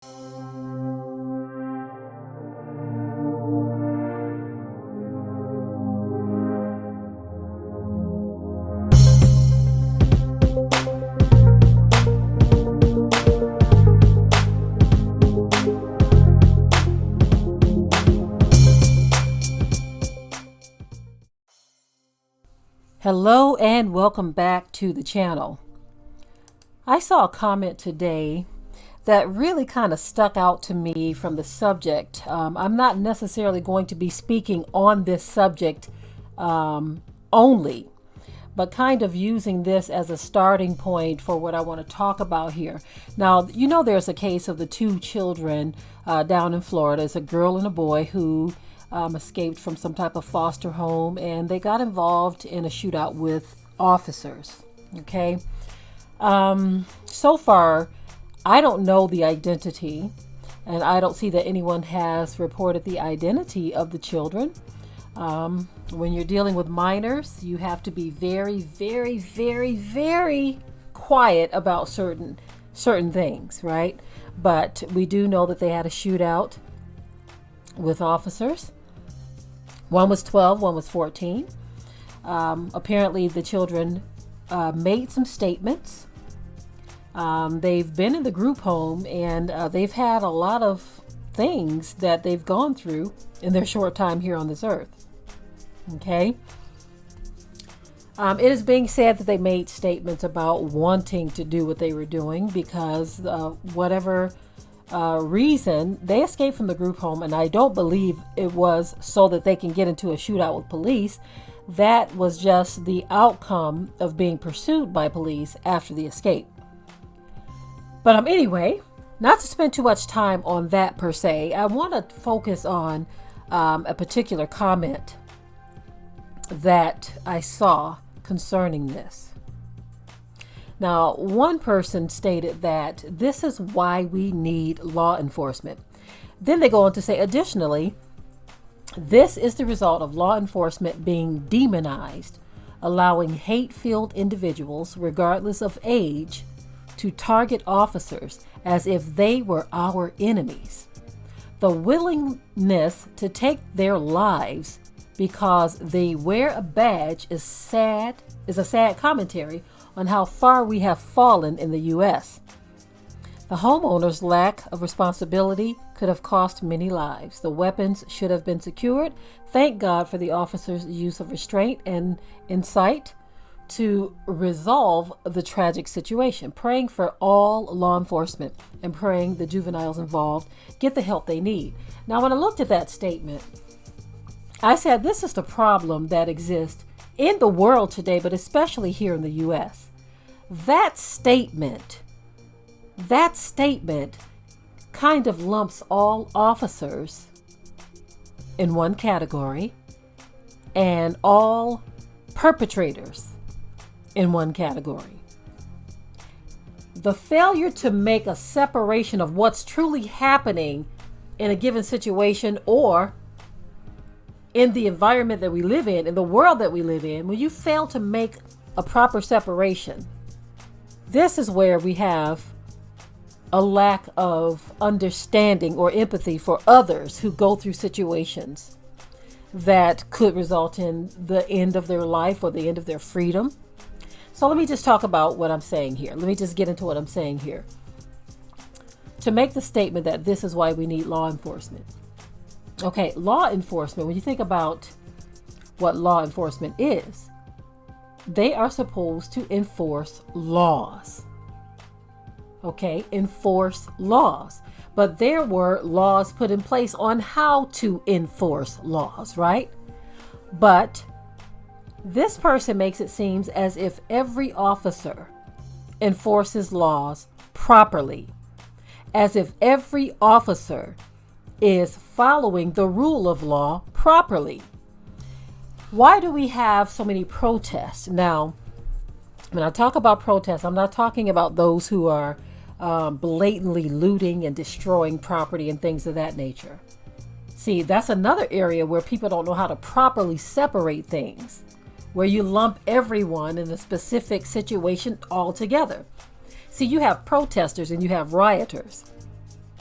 Hello and welcome back to the channel. I saw a comment today that really kind of stuck out to me from the subject. I'm not necessarily going to be speaking on this subject only, but kind of using this as a starting point for what I want to talk about here. Now, you know, there's a case of the two children down in Florida. It's a girl and a boy who escaped from some type of foster home, and they got involved in a shootout with officers. Okay. So far, I don't know the identity, and I don't see that anyone has reported the identity of the children. When you're dealing with minors, you have to be very, very, very, very quiet about certain things, right? But we do know that they had a shootout with officers. One was 12, one was 14. Apparently the children made some statements. They've been in the group home, and they've had a lot of things that they've gone through in their short time here on this earth. Okay. It is being said that they made statements about wanting to do what they were doing because whatever reason they escaped from the group home, and I don't believe it was so that they can get into a shootout with police. That was just the outcome of being pursued by police after the escape. But anyway, not to spend too much time on that per se, I want to focus on a particular comment that I saw concerning this. Now, one person stated that this is why we need law enforcement. Then they go on to say, additionally, this is the result of law enforcement being demonized, allowing hate-filled individuals, regardless of age, to target officers as if they were our enemies. The willingness to take their lives because they wear a badge is a sad commentary on how far we have fallen in the U.S. The homeowner's lack of responsibility could have cost many lives. The weapons should have been secured. Thank God for the officer's use of restraint and insight to resolve the tragic situation. Praying for all law enforcement and praying the juveniles involved get the help they need. Now, when I looked at that statement, I said this is the problem that exists in the world today, but especially here in the U.S. That statement kind of lumps all officers in one category and all perpetrators in one category. The failure to make a separation of what's truly happening in a given situation or in the environment that we live in the world that we live in, when you fail to make a proper separation, this is where we have a lack of understanding or empathy for others who go through situations that could result in the end of their life or the end of their freedom. So let me just talk about what I'm saying here. Let me just get into what I'm saying here. To make the statement that this is why we need law enforcement. Okay, law enforcement, when you think about what law enforcement is, they are supposed to enforce laws. Okay, enforce laws. But there were laws put in place on how to enforce laws, right? But this person makes it seem as if every officer enforces laws properly, as if every officer is following the rule of law properly. Why do we have so many protests? Now, when I talk about protests, I'm not talking about those who are blatantly looting and destroying property and things of that nature. See, that's another area where people don't know how to properly separate things, where you lump everyone in a specific situation all together. See, you have protesters and you have rioters.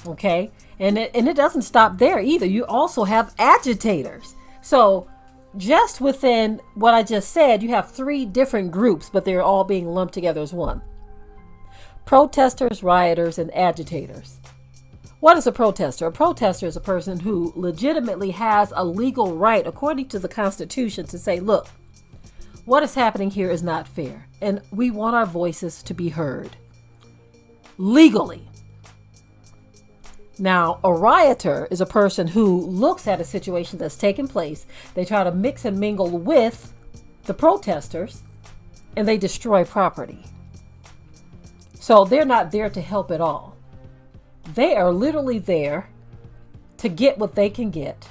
Okay. And it doesn't stop there either. You also have agitators. So just within what I just said, you have 3 different groups, but they're all being lumped together as one. Protesters, rioters, and agitators. What is a protester? A protester is a person who legitimately has a legal right, according to the Constitution, to say, look, what is happening here is not fair, and we want our voices to be heard legally. Now, a rioter is a person who looks at a situation that's taken place. They try to mix and mingle with the protesters, and they destroy property. So they're not there to help at all. They are literally there to get what they can get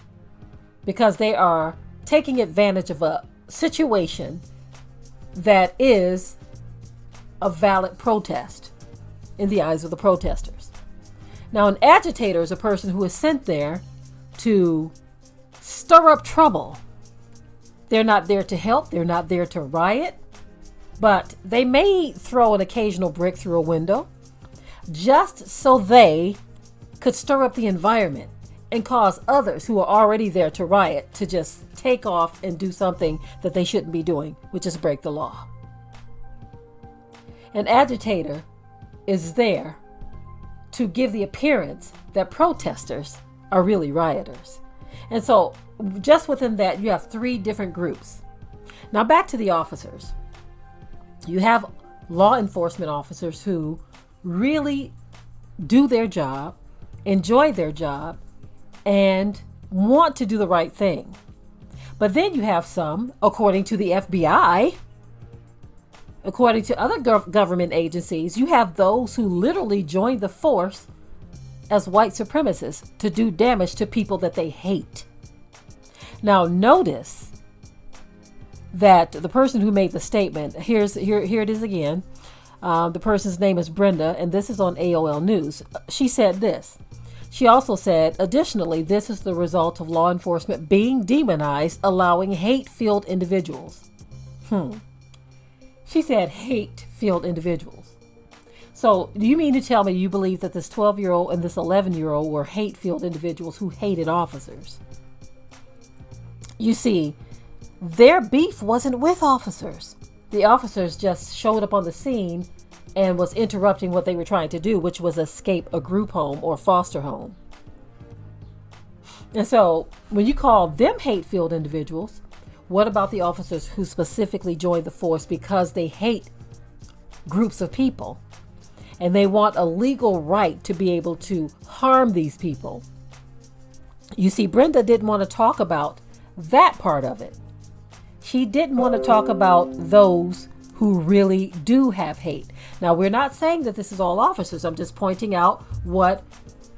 because they are taking advantage of a situation that is a valid protest in the eyes of the protesters. Now, an agitator is a person who is sent there to stir up trouble. They're not there to help. They're not there to riot. But they may throw an occasional brick through a window just so they could stir up the environment and cause others who are already there to riot to just take off and do something that they shouldn't be doing, which is break the law. An agitator is there to give the appearance that protesters are really rioters. And so just within that, you have 3 different groups. Now back to the officers. You have law enforcement officers who really do their job, enjoy their job, and want to do the right thing. But then you have some, according to the FBI, according to other government agencies, you have those who literally join the force as white supremacists to do damage to people that they hate. Now notice that the person who made the statement, here it is again. The person's name is Brenda, and this is on AOL News. She said this. She also said, additionally, this is the result of law enforcement being demonized, allowing hate-filled individuals. She said hate-filled individuals. So do you mean to tell me you believe that this 12-year-old and this 11-year-old were hate-filled individuals who hated officers? You see, their beef wasn't with officers. The officers just showed up on the scene and was interrupting what they were trying to do, which was escape a group home or foster home. And so when you call them hate-filled individuals, what about the officers who specifically joined the force because they hate groups of people and they want a legal right to be able to harm these people? You see, Brenda didn't want to talk about that part of it. She didn't want to talk about those who really do have hate. Now, we're not saying that this is all officers. I'm just pointing out what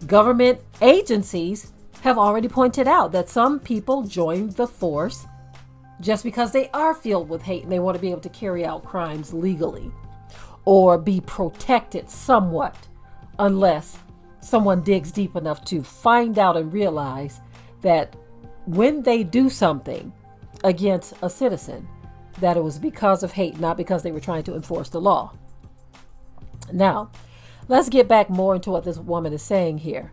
government agencies have already pointed out, that some people join the force just because they are filled with hate and they want to be able to carry out crimes legally or be protected somewhat, unless someone digs deep enough to find out and realize that when they do something against a citizen, that it was because of hate, not because they were trying to enforce the law. Now, let's get back more into what this woman is saying here.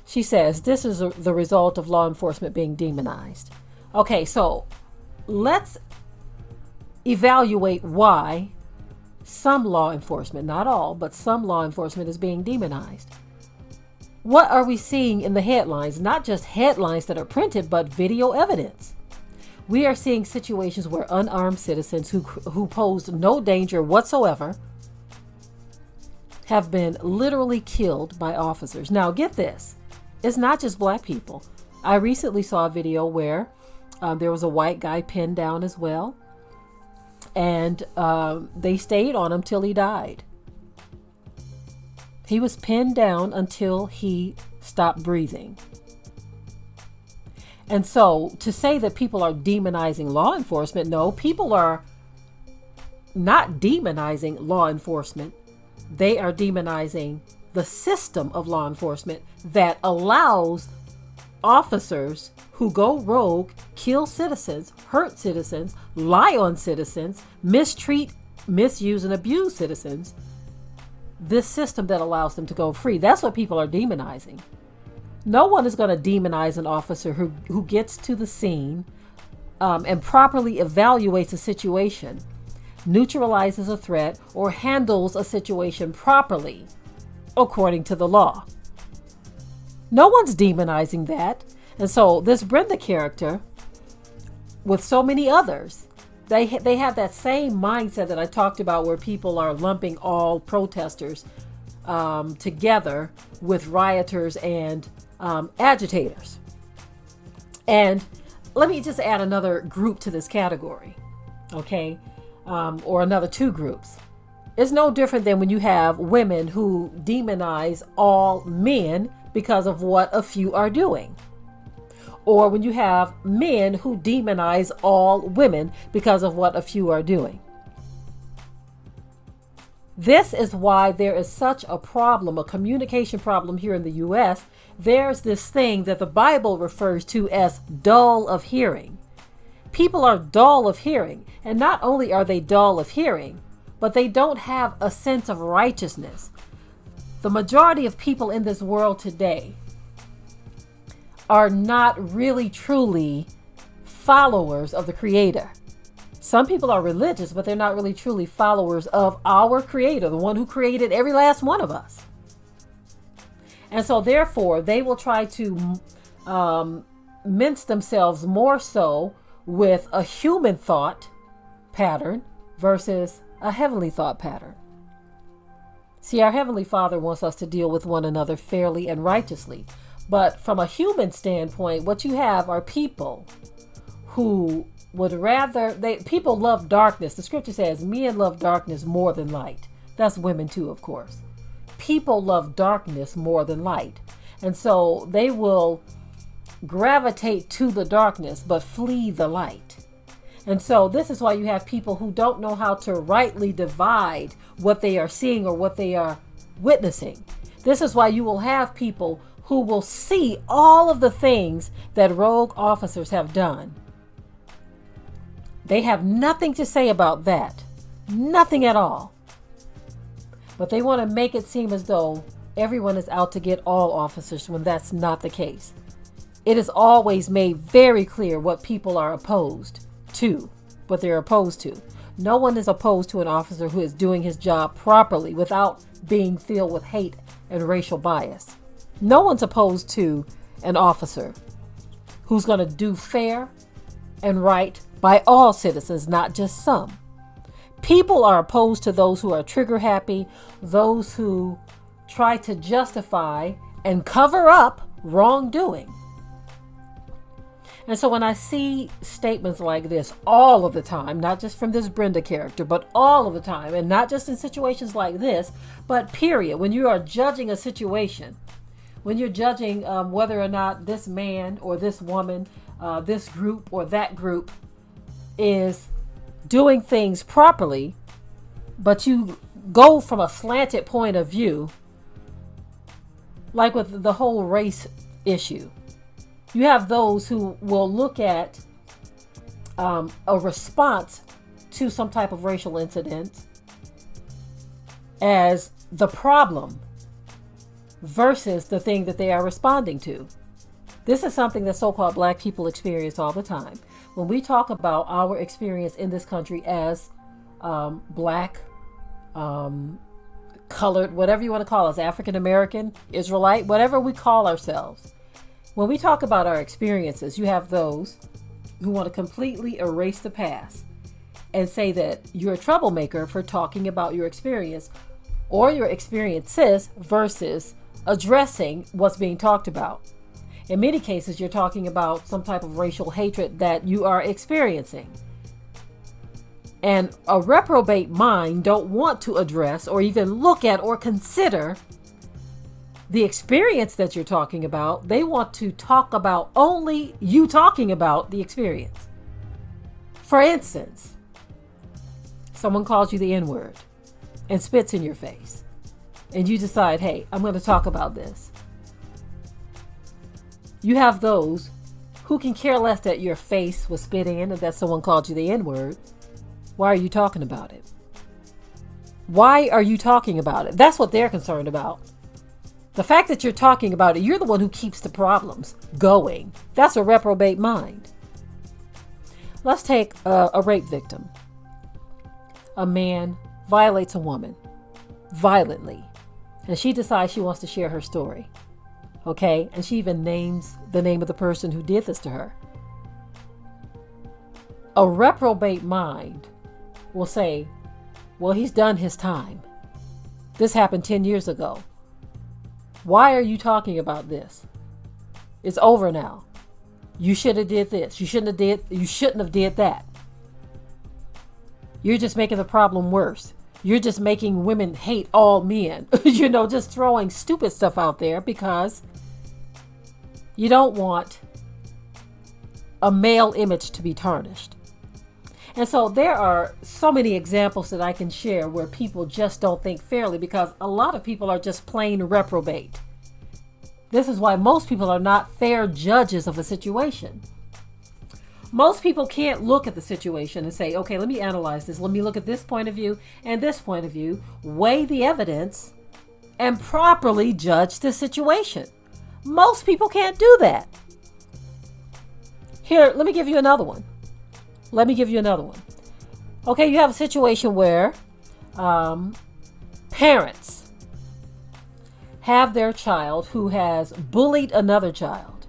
She says this is the result of law enforcement being demonized. Okay, so let's evaluate why some law enforcement, not all, but some law enforcement is being demonized. What are we seeing in the headlines? Not just headlines that are printed, but video evidence. We are seeing situations where unarmed citizens who posed no danger whatsoever have been literally killed by officers. Now, get this. It's not just black people. I recently saw a video where there was a white guy pinned down as well. And they stayed on him till he died. He was pinned down until he stopped breathing. And so to say that people are demonizing law enforcement, no, people are not demonizing law enforcement. They are demonizing the system of law enforcement that allows officers who go rogue, kill citizens, hurt citizens, lie on citizens, mistreat, misuse, and abuse citizens this system that allows them to go free. That's what people are demonizing. No one is going to demonize an officer who gets to the scene and properly evaluates a situation, neutralizes a threat, or handles a situation properly according to the law. No one's demonizing that. And so this Brenda character, with so many others, they have that same mindset that I talked about, where people are lumping all protesters together with rioters and agitators. And let me just add another group to this category, okay? Or another two groups. It's no different than when you have women who demonize all men because of what a few are doing. Or when you have men who demonize all women because of what a few are doing. This is why there is such a problem, a communication problem here in the U.S. There's this thing that the Bible refers to as dull of hearing. People are dull of hearing. And not only are they dull of hearing, but they don't have a sense of righteousness. The majority of people in this world today are not really truly followers of the Creator. Some people are religious, but they're not really truly followers of our Creator, the one who created every last one of us. And so therefore, they will try to mince themselves more so with a human thought pattern versus a heavenly thought pattern. See, our Heavenly Father wants us to deal with one another fairly and righteously. But from a human standpoint, what you have are people who would rather, people love darkness. The scripture says men love darkness more than light. That's women too, of course. People love darkness more than light. And so they will gravitate to the darkness, but flee the light. And so this is why you have people who don't know how to rightly divide what they are seeing or what they are witnessing. This is why you will have people who will see all of the things that rogue officers have done. They have nothing to say about that. Nothing at all. But they want to make it seem as though everyone is out to get all officers, when that's not the case. It is always made very clear what people are opposed to, what they're opposed to. No one is opposed to an officer who is doing his job properly without being filled with hate and racial bias. No one's opposed to an officer who's going to do fair and right by all citizens, not just some. People are opposed to those who are trigger happy, those who try to justify and cover up wrongdoing. And so when I see statements like this all of the time, not just from this Brenda character, but all of the time, and not just in situations like this, but period, when you are judging a situation, when you're judging whether or not this man or this woman, this group or that group is doing things properly, but you go from a slanted point of view, like with the whole race issue. You have those who will look at a response to some type of racial incident as the problem versus the thing that they are responding to. This is something that so-called black people experience all the time. When we talk about our experience in this country as black, colored, whatever you want to call us, African American, Israelite, whatever we call ourselves. When we talk about our experiences, you have those who want to completely erase the past and say that you're a troublemaker for talking about your experience or your experiences versus addressing what's being talked about. In many cases, you're talking about some type of racial hatred that you are experiencing. And a reprobate mind don't want to address or even look at or consider the experience that you're talking about. They want to talk about only you talking about the experience. For instance, someone calls you the N-word and spits in your face, and you decide, hey, I'm going to talk about this. You have those who can care less that your face was spit in and that someone called you the N-word. Why are you talking about it? Why are you talking about it? That's what they're concerned about. The fact that you're talking about it, you're the one who keeps the problems going. That's a reprobate mind. Let's take a rape victim. A man violates a woman violently, and she decides she wants to share her story. Okay? And she even names the name of the person who did this to her. A reprobate mind will say, well, he's done his time. This happened 10 years ago. Why are you talking about this? It's over now. You should have did this. You shouldn't have did that. You're just making the problem worse. You're just making women hate all men. Just throwing stupid stuff out there because you don't want a male image to be tarnished. And so there are so many examples that I can share where people just don't think fairly because a lot of people are just plain reprobate. This is why most people are not fair judges of a situation. Most people can't look at the situation and say, okay, let me analyze this. Let me look at this point of view and this point of view, weigh the evidence, and properly judge the situation. Most people can't do that. Here, let me give you another one. Okay, you have a situation where parents have their child who has bullied another child.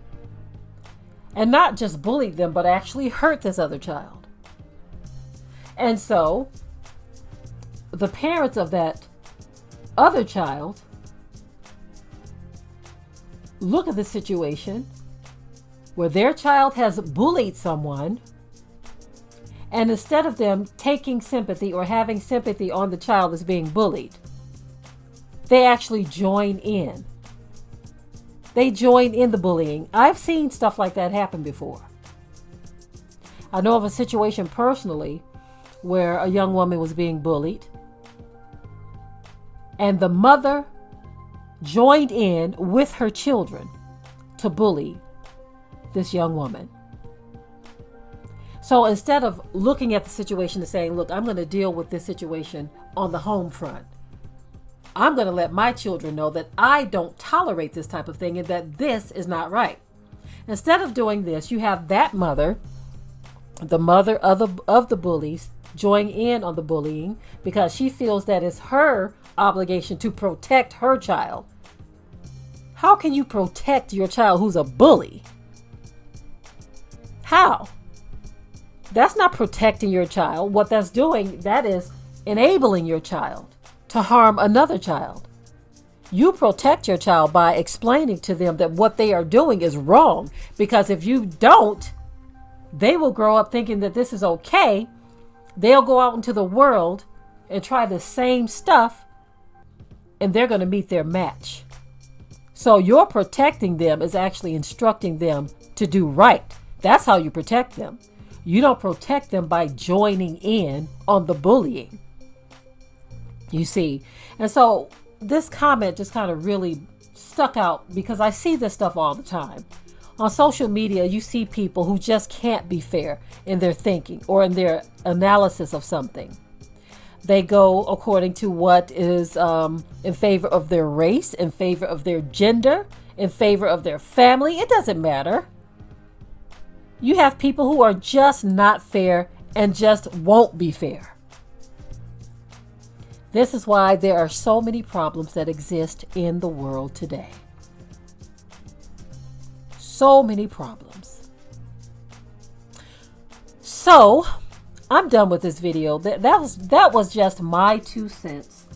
And not just bullied them, but actually hurt this other child. And so the parents of that other child look at the situation where their child has bullied someone, and instead of them taking sympathy or having sympathy on the child that's being bullied, they actually join in. They join in the bullying. I've seen stuff like that happen before. I know of a situation personally where a young woman was being bullied, and the mother joined in with her children to bully this young woman. So instead of looking at the situation and saying, look, I'm going to deal with this situation on the home front. I'm going to let my children know that I don't tolerate this type of thing and that this is not right. Instead of doing this, you have that mother, the mother of the bullies, join in on the bullying because she feels that it's her obligation to protect her child. How can you protect your child who's a bully? How? That's not protecting your child. What that's doing, that is enabling your child to harm another child. You protect your child by explaining to them that what they are doing is wrong, because if you don't, they will grow up thinking that this is okay. They'll go out into the world and try the same stuff, and they're going to meet their match. So your protecting them is actually instructing them to do right. That's how you protect them. You don't protect them by joining in on the bullying. You see? And so this comment just kind of really stuck out because I see this stuff all the time. On social media, you see people who just can't be fair in their thinking or in their analysis of something. They go according to what is in favor of their race, in favor of their gender, in favor of their family. It doesn't matter. You have people who are just not fair and just won't be fair. This is why there are so many problems that exist in the world today. So many problems. So, I'm done with this video. That was just my 2 cents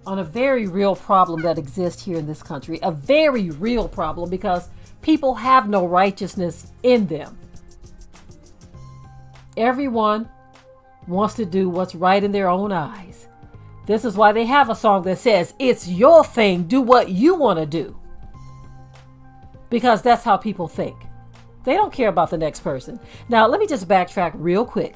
on a very real problem that exists here in this country. A very real problem because people have no righteousness in them. Everyone wants to do what's right in their own eyes. This is why they have a song that says, it's your thing, do what you want to do. Because that's how people think. They don't care about the next person. Now, let me just backtrack real quick.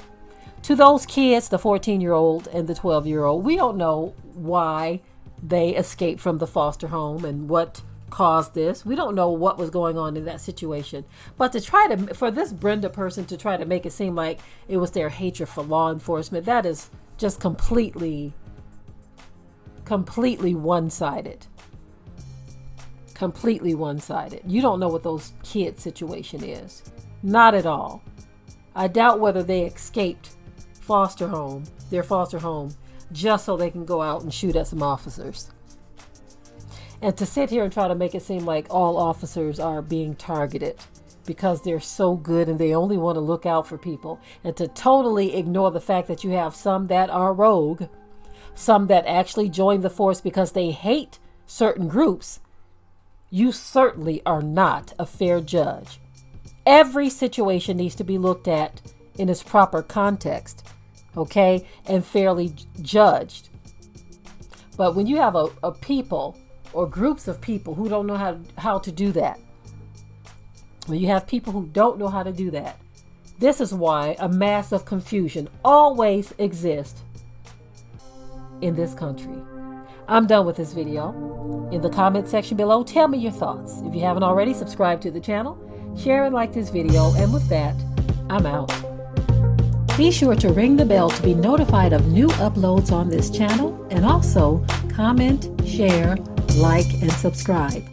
To those kids, the 14-year-old and the 12-year-old, we don't know why they escaped from the foster home and what caused this. We don't know what was going on in that situation. But for this Brenda person to try to make it seem like it was their hatred for law enforcement, that is just completely completely one-sided. Completely one-sided. You don't know what those kids' situation is. Not at all. I doubt whether they escaped their foster home, just so they can go out and shoot at some officers. And to sit here and try to make it seem like all officers are being targeted because they're so good and they only want to look out for people, and to totally ignore the fact that you have some that are rogue, some that actually join the force because they hate certain groups, you certainly are not a fair judge. Every situation needs to be looked at in its proper context, okay, and fairly judged. But when you have a people or groups of people who don't know how to do that, when you have people who don't know how to do that, this is why a mass of confusion always exists in this country. I'm done with this video. In the comment section below, tell me your thoughts. If you haven't already, subscribe to the channel, share and like this video, and with that, I'm out. Be sure to ring the bell to be notified of new uploads on this channel, and also comment, share, like, and subscribe.